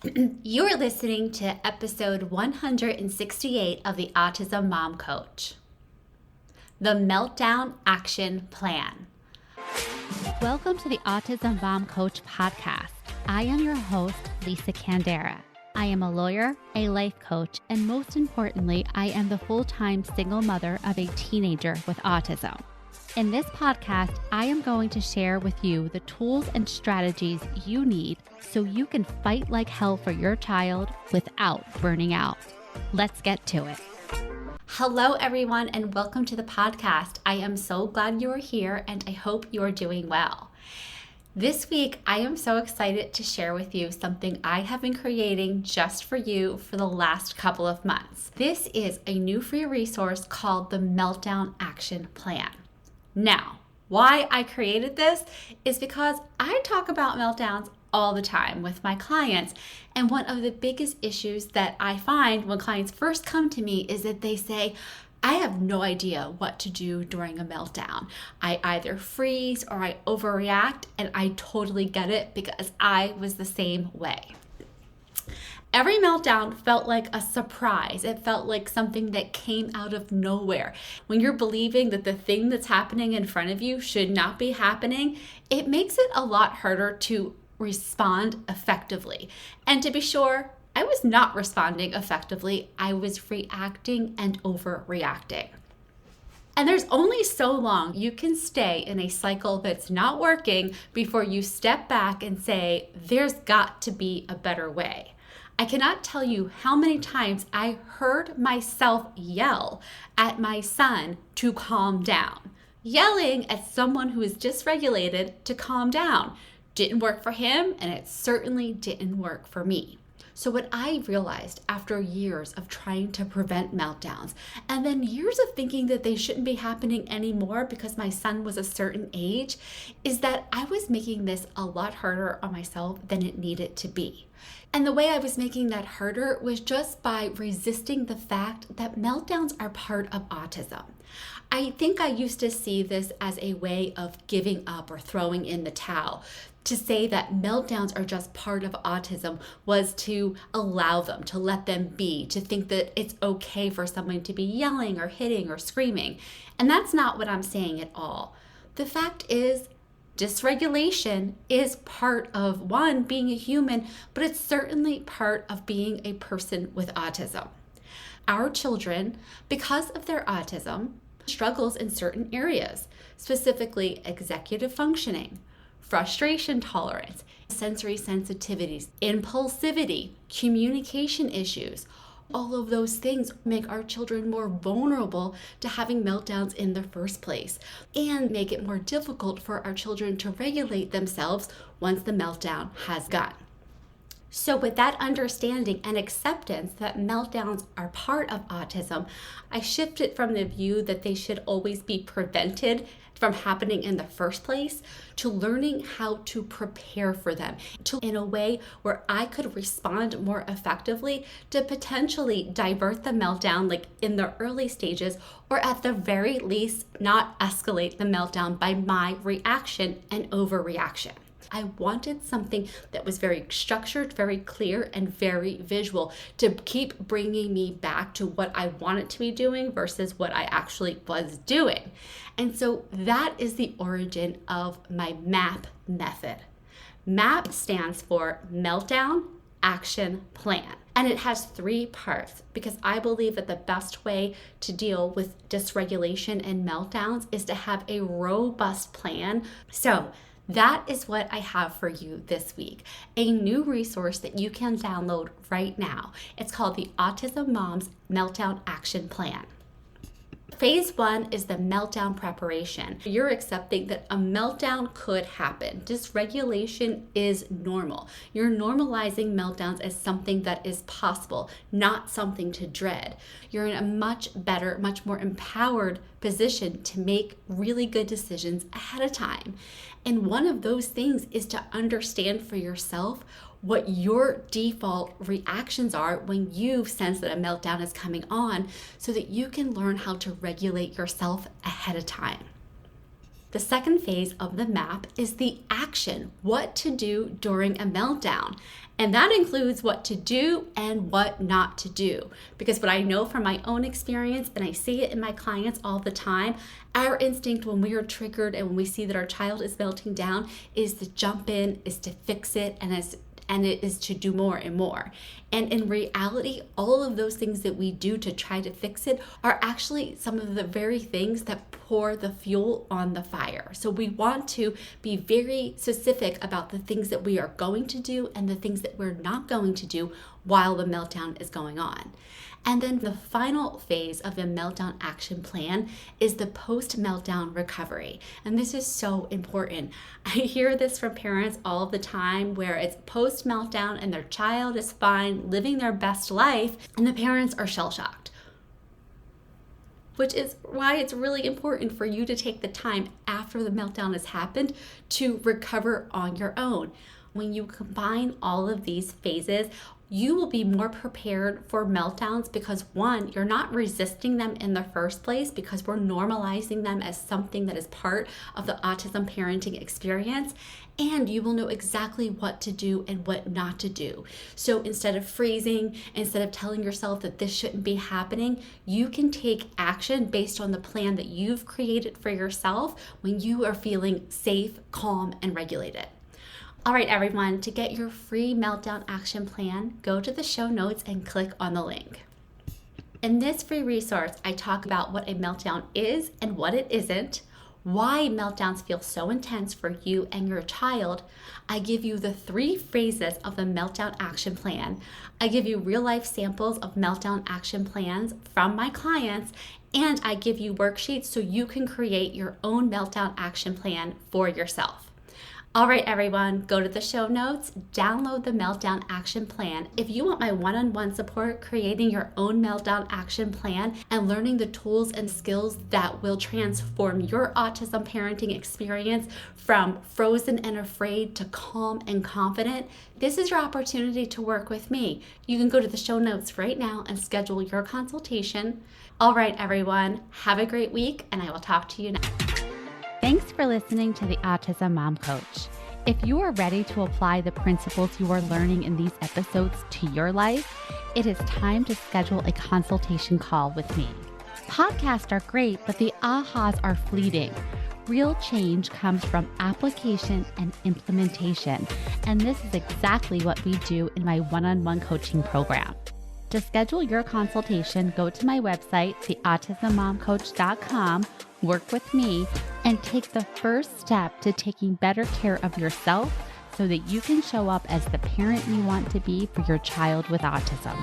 You're listening to episode 168 of the Autism Mom Coach, the Meltdown Action Plan. Welcome to the Autism Mom Coach Podcast. I am your host, Lisa Candera. I am a lawyer, a life coach, and most importantly, I am the full-time single mother of a teenager with autism. In this podcast, I am going to share with you the tools and strategies you need so you can fight like hell for your child without burning out. Let's get to it. Hello, everyone, and welcome to the podcast. I am so glad you are here, and I hope you are doing well. This week, I am so excited to share with you something I have been creating just for you for the last couple of months. This is a new free resource called the Meltdown Action Plan. Now, why I created this is because I talk about meltdowns all the time with my clients. And one of the biggest issues that I find when clients first come to me is that they say, I have no idea what to do during a meltdown. I either freeze or I overreact, and I totally get it because I was the same way. Every meltdown felt like a surprise. It felt like something that came out of nowhere. When you're believing that the thing that's happening in front of you should not be happening, it makes it a lot harder to respond effectively. And to be sure, I was not responding effectively. I was reacting and overreacting. And there's only so long you can stay in a cycle that's not working before you step back and say, there's got to be a better way. I cannot tell you how many times I heard myself yell at my son to calm down. Yelling at someone who is dysregulated to calm down didn't work for him, and it certainly didn't work for me. So what I realized after years of trying to prevent meltdowns, and then years of thinking that they shouldn't be happening anymore because my son was a certain age, is that I was making this a lot harder on myself than it needed to be. And the way I was making that harder was just by resisting the fact that meltdowns are part of autism. I think I used to see this as a way of giving up or throwing in the towel. To say that meltdowns are just part of autism was to allow them, to let them be, to think that it's okay for someone to be yelling or hitting or screaming. And that's not what I'm saying at all. The fact is, dysregulation is part of, one, being a human, but it's certainly part of being a person with autism. Our children, because of their autism, struggles in certain areas, specifically executive functioning, frustration tolerance, sensory sensitivities, impulsivity, communication issues. All of those things make our children more vulnerable to having meltdowns in the first place and make it more difficult for our children to regulate themselves once the meltdown has gone. So with that understanding and acceptance that meltdowns are part of autism, I shifted from the view that they should always be prevented from happening in the first place to learning how to prepare for them in a way where I could respond more effectively to potentially divert the meltdown like in the early stages, or at the very least not escalate the meltdown by my reaction and overreaction. I wanted something that was very structured, very clear, and very visual to keep bringing me back to what I wanted to be doing versus what I actually was doing. And so that is the origin of my MAP method. MAP stands for Meltdown Action Plan. And it has 3 parts because I believe that the best way to deal with dysregulation and meltdowns is to have a robust plan. So that is what I have for you this week, a new resource that you can download right now. It's called the Autism Mom's Meltdown Action Plan. Phase 1 is the meltdown preparation. You're accepting that a meltdown could happen. Dysregulation is normal. You're normalizing meltdowns as something that is possible, not something to dread. You're in a much better, much more empowered position to make really good decisions ahead of time. And one of those things is to understand for yourself what your default reactions are when you sense that a meltdown is coming on so that you can learn how to regulate yourself ahead of time. The second phase of the map is the action, what to do during a meltdown. And that includes what to do and what not to do. Because what I know from my own experience, and I see it in my clients all the time, our instinct when we are triggered and when we see that our child is melting down is to jump in, is to fix it, and it is to do more and more. And in reality, all of those things that we do to try to fix it are actually some of the very things that pour the fuel on the fire. So we want to be very specific about the things that we are going to do and the things that we're not going to do while the meltdown is going on. And then the final phase of the Meltdown Action Plan is the post-meltdown recovery. And this is so important. I hear this from parents all the time where it's post-meltdown and their child is fine, living their best life, and the parents are shell-shocked. Which is why it's really important for you to take the time after the meltdown has happened to recover on your own. When you combine all of these phases, you will be more prepared for meltdowns because one, you're not resisting them in the first place because we're normalizing them as something that is part of the autism parenting experience, and you will know exactly what to do and what not to do. So instead of freezing, instead of telling yourself that this shouldn't be happening, you can take action based on the plan that you've created for yourself when you are feeling safe, calm, and regulated. All right, everyone, to get your free Meltdown Action Plan, go to the show notes and click on the link. In this free resource, I talk about what a meltdown is and what it isn't, why meltdowns feel so intense for you and your child. I give you the 3 phases of the Meltdown Action Plan. I give you real-life samples of Meltdown Action Plans from my clients, and I give you worksheets so you can create your own Meltdown Action Plan for yourself. All right, everyone, go to the show notes, download the Meltdown Action Plan. If you want my one-on-one support creating your own Meltdown Action Plan and learning the tools and skills that will transform your autism parenting experience from frozen and afraid to calm and confident, this is your opportunity to work with me. You can go to the show notes right now and schedule your consultation. All right, everyone, have a great week, and I will talk to you next. Thanks for listening to the Autism Mom Coach. If you are ready to apply the principles you are learning in these episodes to your life, it is time to schedule a consultation call with me. Podcasts are great, but the ahas are fleeting. Real change comes from application and implementation, and this is exactly what we do in my one-on-one coaching program. To schedule your consultation, go to my website, theautismmomcoach.com, work with me, and take the first step to taking better care of yourself so that you can show up as the parent you want to be for your child with autism.